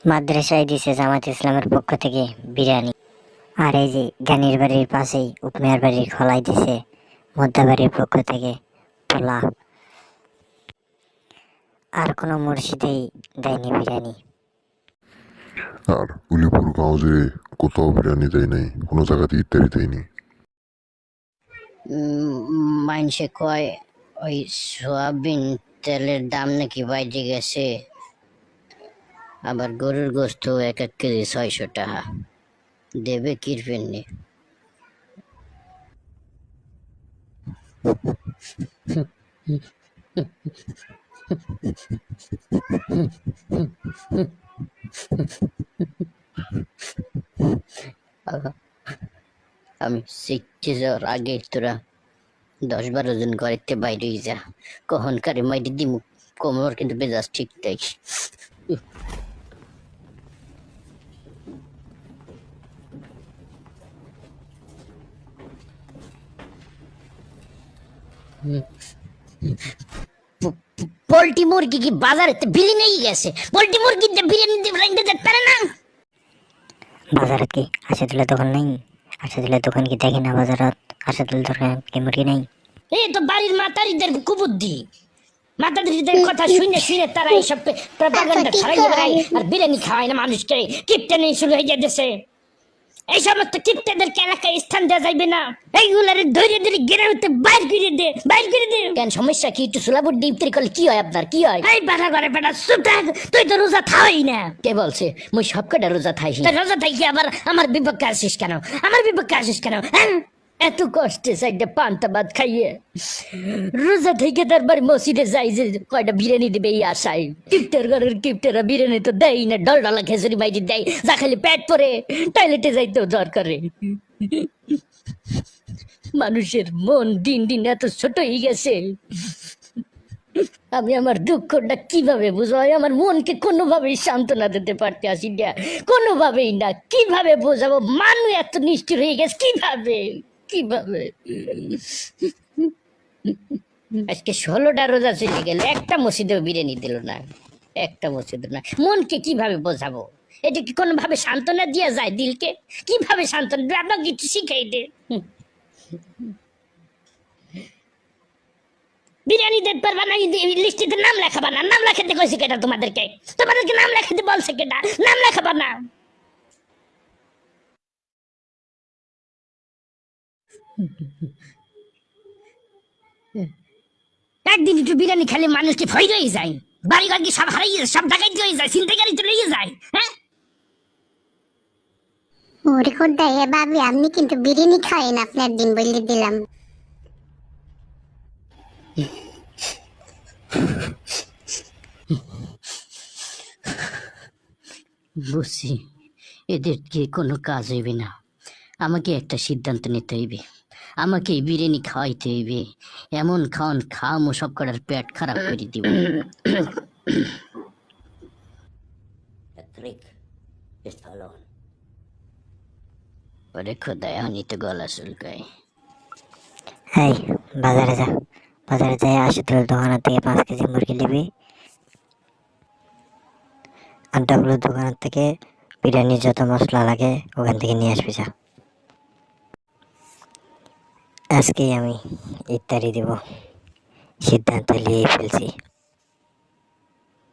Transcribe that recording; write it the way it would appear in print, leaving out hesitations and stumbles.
মাদ্রাসায় দিছে জামাত ইসলামের পক্ষ থেকে বিরিয়ানি। আর এই যে জ্ঞানীর বাড়ির পাশেই উপমিয়ার বাড়ির খোলাই দিছে মোদ্দা বাড়ির পক্ষ থেকে পোলা। আর কোনো মসজিদেই দেয়নি বিরিয়ানি। আর উলিপুর গাঁও যে কোথাও বিরিয়ানি দেয় নাই, কোনো জায়গাতে ইত্যাদি দেয়নি। মাইনসে কয় ওই সোয়াবিন তেলের দাম নাকি বাইরে গেছে, আবার গরুর গোস্ত 1 কেজি 600 টাকা দেবে কিরপেননি। আমি শিখতে যাওয়ার আগে তোরা 10-12 জন ঘরেতে বাইরে যা, কখনকারে মাইরে দিমু কোমর কিন্তু বেজাজ ঠিক তাই। পোল্ট্রি মুরগি কি বাজারে বিলি নেই গেছে? পোল্ট্রি মুরগি বিরিয়ানি রাইন্দে যেতে পারে না? বাজারে কি আশাদুলের দোকান নেই? আশাদুলের দোকান কি দেখি না বাজারত? আশাদুলের দোকান কি মুরগি নেই? এই তো বাড়ির মাতারিদের কুবুদ্ধি, মাতারিদের কথা শুনে শুনে তারা এইসব প্রপাগান্ডা ছড়াই বেড়ায় আর বিরিয়ানি খাওয়ায় না মানুষকে। কিপটেনি শুরু হয়ে যাচ্ছে। এই সমস্ত কিপ্টেদেরকে এলাকায় স্থান দেওয়া যাইবে না। এইগুলার ধৈর্য ধরে গ্রামেতে বাইর করে দে, বাইর করে দে। কেন সমস্যা কি? একটু সুলাবুর ডিপত্রি করলে কি হয় আপনার? কি হয়? এই বাড়া ঘরে বেটা সুতাক, তুই তো রোজা থাই না। কে বলছে? মুই সব কটা রোজা থাই। রোজা থাই কি আবার আমার বিপক্ষে আসিস কেন? আমার বিপক্ষে আসিস কেন? হ্যাঁ, এত কষ্টে সাইডে পান্তা ভাত খাইয়ে রোজা থেকে তারপর মসজিদে যাই যে কয়টা বিরিয়ানি দেবে এই আশায়। কিপ্টের ঘরের কিপ্টেরা বিরিয়ানি তো দেয় না, ডল ডলা খেজুরি বাইরে দেয়, যা খালি পেট পরে টয়লেটে যাইতেও জ্বর করে। মানুষের মন দিন দিন এত ছোট হয়ে গেছে। আমি আমার দুঃখটা কিভাবে বুঝাই? আমার মনকে কোনোভাবেই সান্ত্বনা দিতে পারতে আসি না, কোনোভাবেই না। কিভাবে বোঝাবো? মানুষ এত নিষ্ঠুর হয়ে গেছে কিভাবে কিভাবে? আজকে 16টা রোজা চলে গেল, একটা মসজিদেও বিরিয়ানি দিল না, একটা মসজিদ না। মনকে কিভাবে বোঝাবো? এটা কি কোনোভাবে সান্ত্বনা দিয়া যায় দিলকে? কিভাবে সান্ত্বনা? আপনাকে কিছু শিখাই দে। বিরিয়ানি দিতে পারবা না, লিস্টিতে নাম লেখাবা না। নাম লেখাতে কইছে কেটা তোমাদেরকে? তোমাদেরকে নাম লেখাতে বলছে কেটা? নাম লেখাবা না। একদিন একটু বিরিয়ানি খেলে মানুষ কি ভয় হয়ে যায়? বাড়িঘর কি সব হারিয়ে যায়? সব ডাকাইতে হয়ে যায়? ছিনতাইকারী চলে যায়? হ্যাঁ, ওরে খোদ্দা এ ভাবি, আপনি কিন্তু বিরিয়ানি খাওয়েন, আপনার দিন বলে দিলাম। বুঝছি এদের কি কোনো কাজ হইবে না। আমাকে একটা সিদ্ধান্ত নিতে হইবে। আমাকে এই বিরিয়ানি খাওয়াইতে হইবে। এমন খাওয়ান খাওয়ামো সব কটার পেট খারাপ করে দিব। ওরে খোদা, এখনই তো গলা চুলকায়। এই বাজারে যা, বাজারে যাই আশাদুলের দোকানের থেকে 5 কেজি মুরগি নিবি। আড্ডাগুলোর দোকানের থেকে বিরিয়ানির যত মশলা লাগে ওখান থেকে নিয়ে আসবি যা। আজকেই আমি ইফতারি দিব, সিদ্ধান্ত নিয়েই ফেলছি।